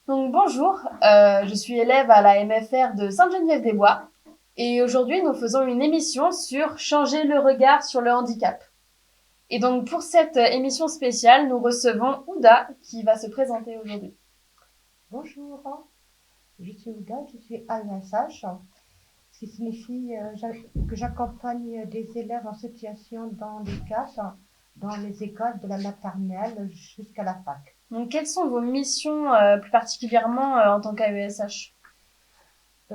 Donc bonjour, je suis élève à la MFR de Sainte-Geneviève-des-Bois et aujourd'hui nous faisons une émission sur changer le regard sur le handicap. Et donc pour cette émission spéciale, nous recevons Ouda qui va se présenter aujourd'hui. Bonjour, je suis Ouda, je suis AESH, ce qui signifie que j'accompagne des élèves en situation de handicap dans les écoles de la maternelle jusqu'à la fac. Donc quelles sont vos missions plus particulièrement en tant qu'AESH?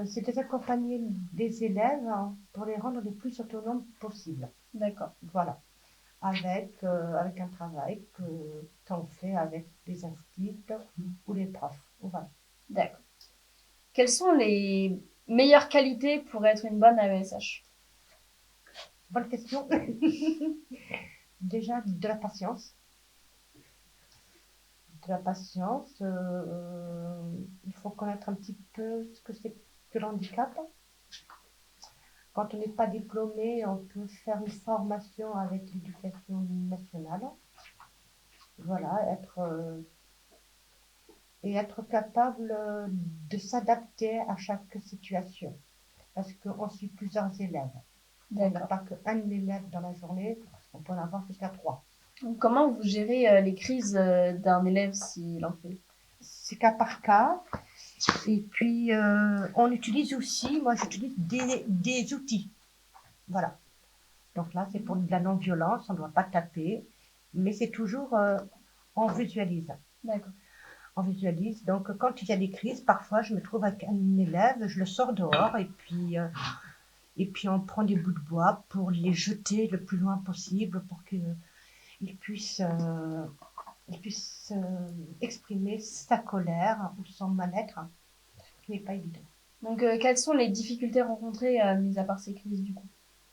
C'est d'accompagner des élèves pour les rendre le plus autonomes possible. D'accord, Voilà, avec un travail qu'on fait avec les instituts ou les profs. Voilà. d'accord. Quelles sont les meilleures qualités pour être une bonne AESH? Bonne question. Déjà, de la patience. Il faut connaître un petit peu ce que c'est que le handicap. Quand on n'est pas diplômé, on peut faire une formation avec l'éducation nationale. Voilà, être capable de s'adapter à chaque situation. Parce qu'on suit plusieurs élèves. On n'a D'accord. pas qu'un élève dans la journée, on peut en avoir jusqu'à trois. Donc, comment vous gérez les crises d'un élève s'il en fait? C'est cas par cas. Et puis, on utilise aussi, moi j'utilise des outils. Voilà. Donc là, c'est pour de la non-violence, on ne doit pas taper, mais c'est toujours, on visualise. D'accord. On visualise. Donc, quand il y a des crises, parfois, je me trouve avec un élève, je le sors dehors et puis on prend des bouts de bois pour les jeter le plus loin possible pour qu'il puisse, exprimer sa colère ou son mal-être, ce qui n'est pas évident. Donc, quelles sont les difficultés rencontrées, mis à part ces crises, du coup?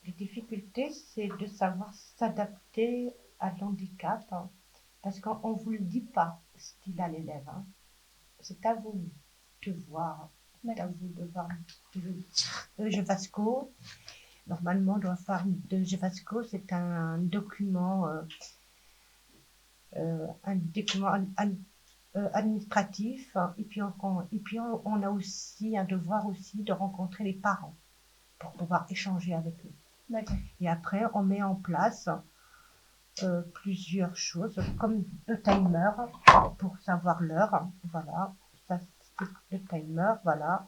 Les difficultés, c'est de savoir s'adapter à l'handicap, hein, parce qu'on ne vous le dit pas ce qu'il a l'élève. Hein. C'est à vous de voir, c'est à D'accord. vous de voir le Jevasco. Normalement, on doit faire de Jevasco, c'est un document administratif, hein, et puis on a aussi un devoir aussi de rencontrer les parents pour pouvoir échanger avec eux. D'accord. Et après, on met en place plusieurs choses, comme le timer pour savoir l'heure. Voilà, ça c'est le timer. Voilà,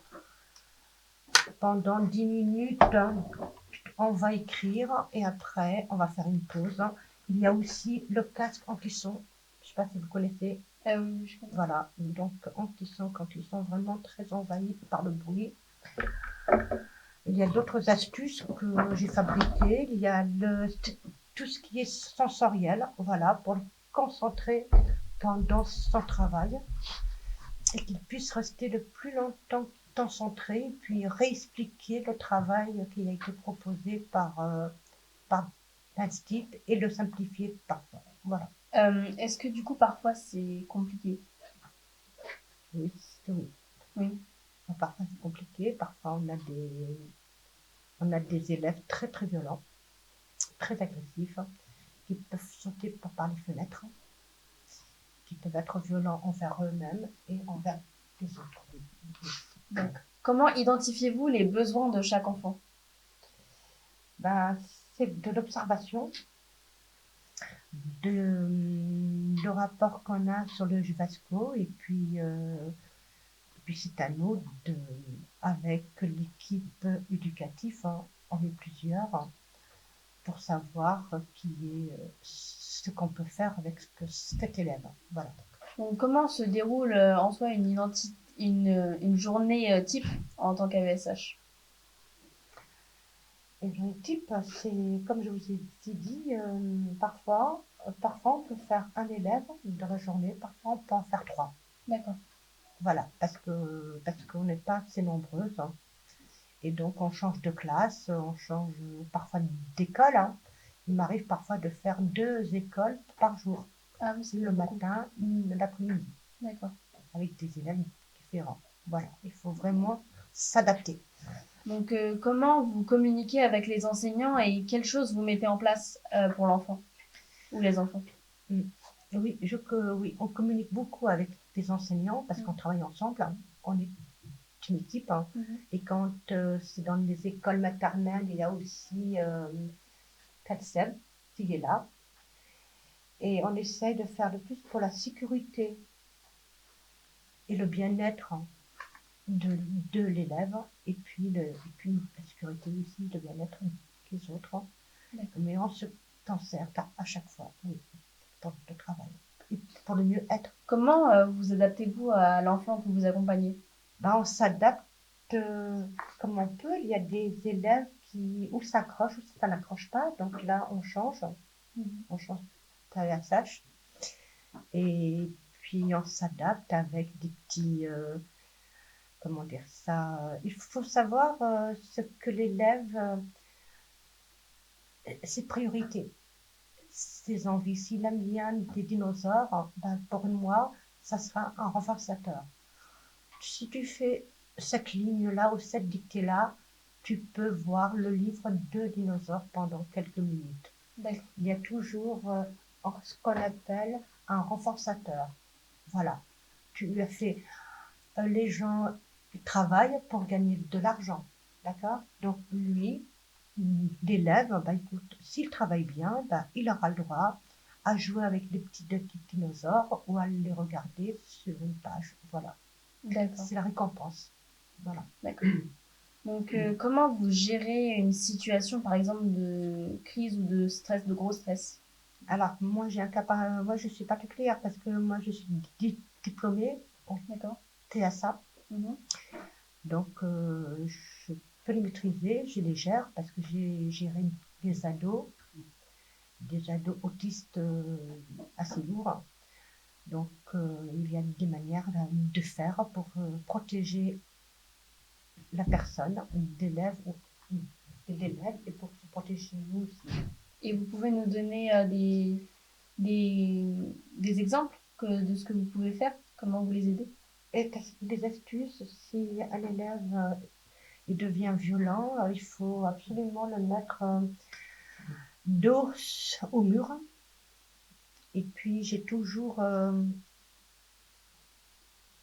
pendant 10 minutes, on va écrire et après, on va faire une pause. Il y a aussi le casque anti-son. Je ne sais pas si vous connaissez. Oui, je comprends. Voilà, donc anti-son quand ils sont vraiment très envahis par le bruit. Il y a d'autres astuces que j'ai fabriquées. Il y a tout ce qui est sensoriel, voilà, pour le concentrer pendant son travail et qu'il puisse rester le plus longtemps concentré, puis réexpliquer le travail qui a été proposé par l'instit et le simplifier parfois. Voilà. Est-ce que, du coup, parfois, c'est compliqué? Oui, oui. Oui. Parfois c'est compliqué, parfois on a des élèves très très violents, très agressifs, qui peuvent sauter par les fenêtres, qui peuvent être violents envers eux-mêmes et envers les autres. Donc, comment identifiez-vous les besoins de chaque enfant? Ben, c'est de l'observation, le rapport qu'on a sur le Juvasco, et puis c'est à nous, avec l'équipe éducative, hein, on est plusieurs, hein, pour savoir ce qu'on peut faire avec cet élève. Voilà. Donc, comment se déroule en soi une journée type en tant qu'AESH? Et le type, c'est comme je vous ai dit, parfois on peut faire un élève dans la journée, parfois on peut en faire trois. D'accord. Voilà, parce qu'on n'est pas assez nombreuses, hein. Et donc on change de classe, on change parfois d'école, hein. Il m'arrive parfois de faire 2 écoles par jour, Ah oui, c'est le beaucoup. matin, l'après-midi, D'accord. avec des élèves différents. Voilà, il faut vraiment s'adapter. Donc, comment vous communiquez avec les enseignants et quelles choses vous mettez en place pour l'enfant ou les enfants? Mm. Oui, oui, on communique beaucoup avec les enseignants parce Mm. qu'on travaille ensemble, hein. On est une équipe, hein. Mhm. Et quand c'est dans les écoles maternelles, il y a aussi Katsem qui est là. Et on essaye de faire le plus pour la sécurité et le bien-être, hein, de l'élève et puis la sécurité aussi, le bien-être des autres, hein. D'accord. Mais on s'en sert à chaque fois, oui, pour le travail et pour le mieux-être. Comment vous adaptez-vous à l'enfant que vous accompagnez? Ben, on s'adapte comme on peut. Il y a des élèves qui ou s'accrochent ou ça n'accroche pas. Donc là, Mhm. on change de TSH et puis on s'adapte avec des petits, comment dire ça. Il faut savoir ce que l'élève, ses priorités, ses envies. S'il aime bien des dinosaures, ben, pour moi, ça sera un renforçateur. Si tu fais cette ligne-là ou cette dictée-là, tu peux voir le livre de dinosaures pendant quelques minutes. D'accord. Il y a toujours ce qu'on appelle un renforçateur. Voilà. Tu as fait. Les gens travaillent pour gagner de l'argent. D'accord. Donc, lui, l'élève, bah, écoute, s'il travaille bien, bah, il aura le droit à jouer avec les petits dinosaures ou à les regarder sur une page. Voilà. D'accord. C'est la récompense. Voilà. D'accord. Donc, comment vous gérez une situation, par exemple, de crise ou de stress, de gros stress? Alors, moi, je suis particulière parce que moi, je suis diplômée en D'accord. TSA. Mhm. Donc, je peux les maîtriser, je les gère parce que j'ai géré des ados, des ados autistes assez lourds. Donc, il y a des manières de faire pour protéger la personne, l'élève et pour se protéger nous aussi. Et vous pouvez nous donner des, des exemples de ce que vous pouvez faire? Comment vous les aidez? Et des astuces, si un élève il devient violent, il faut absolument le mettre dos au mur. Et puis j'ai toujours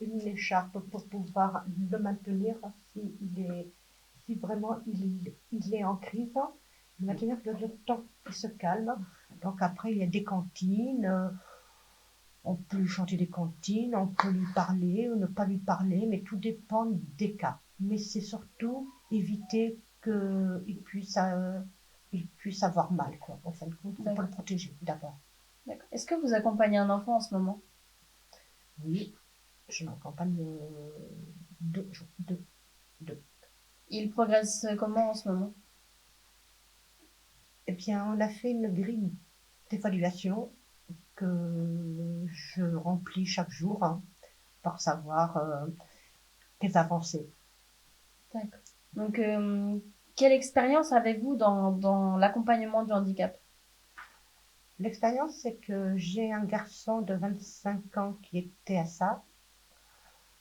une écharpe pour pouvoir le maintenir si vraiment il est en crise, le maintenir le temps qu'il se calme. Donc après, il y a des cantines, on peut lui chanter des cantines, on peut lui parler ou ne pas lui parler, mais tout dépend des cas. Mais c'est surtout éviter qu'il puisse avoir mal, quoi. En fin de compte, il faut le protéger d'abord. D'accord. Est-ce que vous accompagnez un enfant en ce moment? Oui, je m'accompagne de. Il progresse comment en ce moment? Eh bien, on a fait une grille d'évaluation que je remplis chaque jour, hein, pour savoir les avancées. D'accord. Donc, quelle expérience avez-vous dans l'accompagnement du handicap? L'expérience, c'est que j'ai un garçon de 25 ans qui était à ça.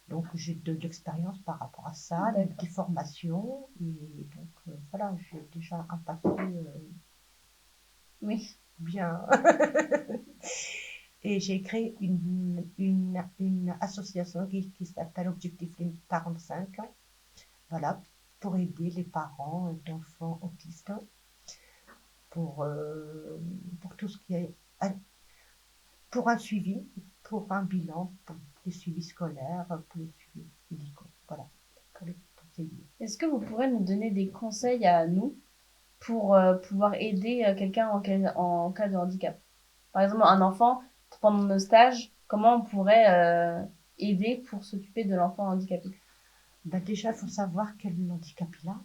Donc, j'ai de l'expérience par rapport à ça, des formations. Et donc, voilà, j'ai déjà un passé Oui. bien. Et j'ai créé une association qui s'appelle Objectif 45. Voilà, pour aider les parents d'enfants autistes pour tout ce qui est pour un suivi, pour un bilan, pour les suivis scolaires, pour les suivis médicaux. Voilà, pour les conseiller. Est-ce que vous pourrez nous donner des conseils à nous pour pouvoir aider quelqu'un en cas de handicap? Par exemple, un enfant, pendant nos stages, comment on pourrait aider pour s'occuper de l'enfant handicapé? Ben déjà, il faut savoir quel handicap il a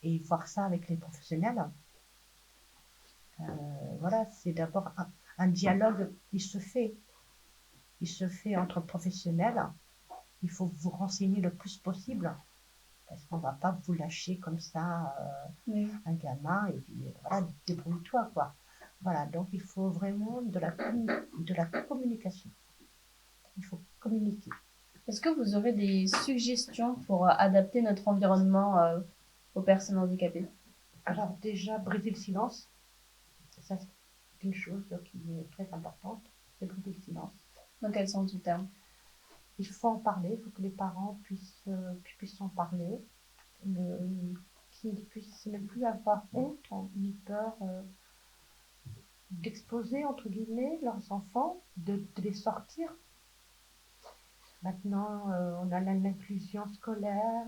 et voir ça avec les professionnels. Voilà, c'est d'abord un dialogue qui se fait. Il se fait entre professionnels. Il faut vous renseigner le plus possible parce qu'on ne va pas vous lâcher comme ça un gamin et puis voilà, débrouille-toi quoi. Voilà, donc il faut vraiment de la communication. Il faut communiquer. Est-ce que vous aurez des suggestions pour adapter notre environnement aux personnes handicapées? Alors déjà, briser le silence, ça une chose qui est très importante, c'est briser le silence. Dans quel sens du terme? Il faut en parler, il faut que les parents puissent en parler, qu'ils puissent ne plus avoir honte ni peur d'exposer, entre guillemets, leurs enfants, de les sortir. Maintenant, on a l'inclusion scolaire,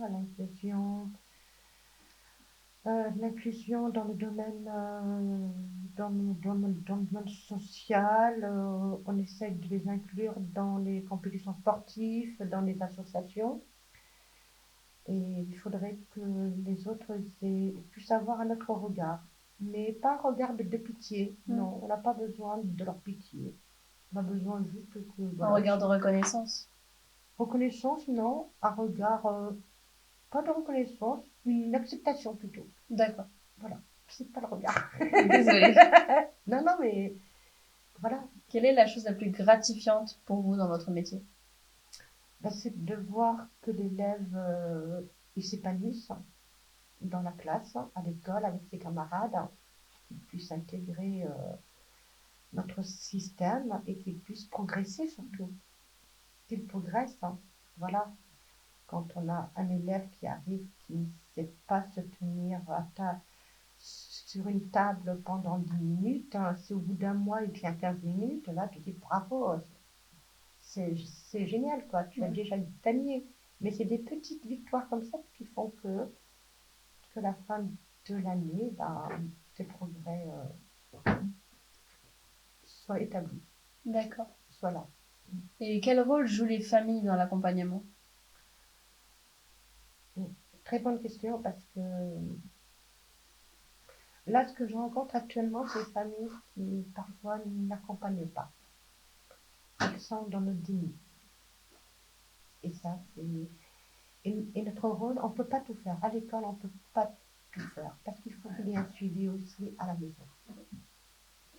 l'inclusion dans le domaine, dans le domaine social. On essaie de les inclure dans les compétitions sportives, dans les associations. Et il faudrait que les autres puissent avoir un autre regard. Mais pas un regard de pitié. Non, on n'a pas besoin de leur pitié. On a besoin juste que... Un Voilà, regard de reconnaissance. reconnaissance, non. Un regard... pas de reconnaissance, une acceptation plutôt. D'accord. Voilà, c'est pas le regard. Désolée. Non, non, mais voilà. Quelle est la chose la plus gratifiante pour vous dans votre métier? Ben, c'est de voir que l'élève il s'épanouisse dans la classe, à l'école, avec ses camarades, qu'il puisse intégrer notre système et qu'il puisse progresser surtout. Qu'il progresse. Voilà. Quand on a un élève qui arrive, qui ne sait pas se tenir sur une table pendant 10 minutes, si au bout d'un mois il tient 15 minutes, là tu dis bravo, c'est génial quoi, tu as déjà gagné. Mais c'est des petites victoires comme ça qui font que la fin de l'année, tes progrès soient établis. D'accord. Soient là. Et quel rôle jouent les familles dans l'accompagnement? Très bonne question parce que là, ce que je rencontre actuellement, c'est des familles qui parfois n'accompagnent pas. Elles sont dans le déni. Et ça, c'est... Et notre rôle, on ne peut pas tout faire. À l'école, on ne peut pas tout faire. Parce qu'il faut qu'il y ait un suivi aussi à la maison.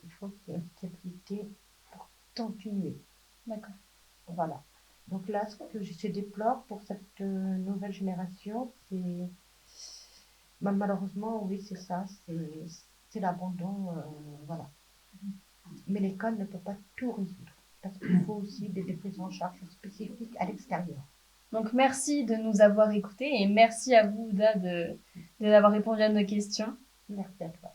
Il faut qu'il y ait une stabilité pour continuer. D'accord. Voilà. Donc là, ce que je déplore pour cette nouvelle génération, c'est... malheureusement, oui, c'est ça. C'est l'abandon. Voilà. Mais l'école ne peut pas tout résoudre. Parce qu'il faut aussi des prises en charge spécifiques à l'extérieur. Donc, merci de nous avoir écoutés et merci à vous, Ouda, d'avoir répondu à nos questions. Merci à toi.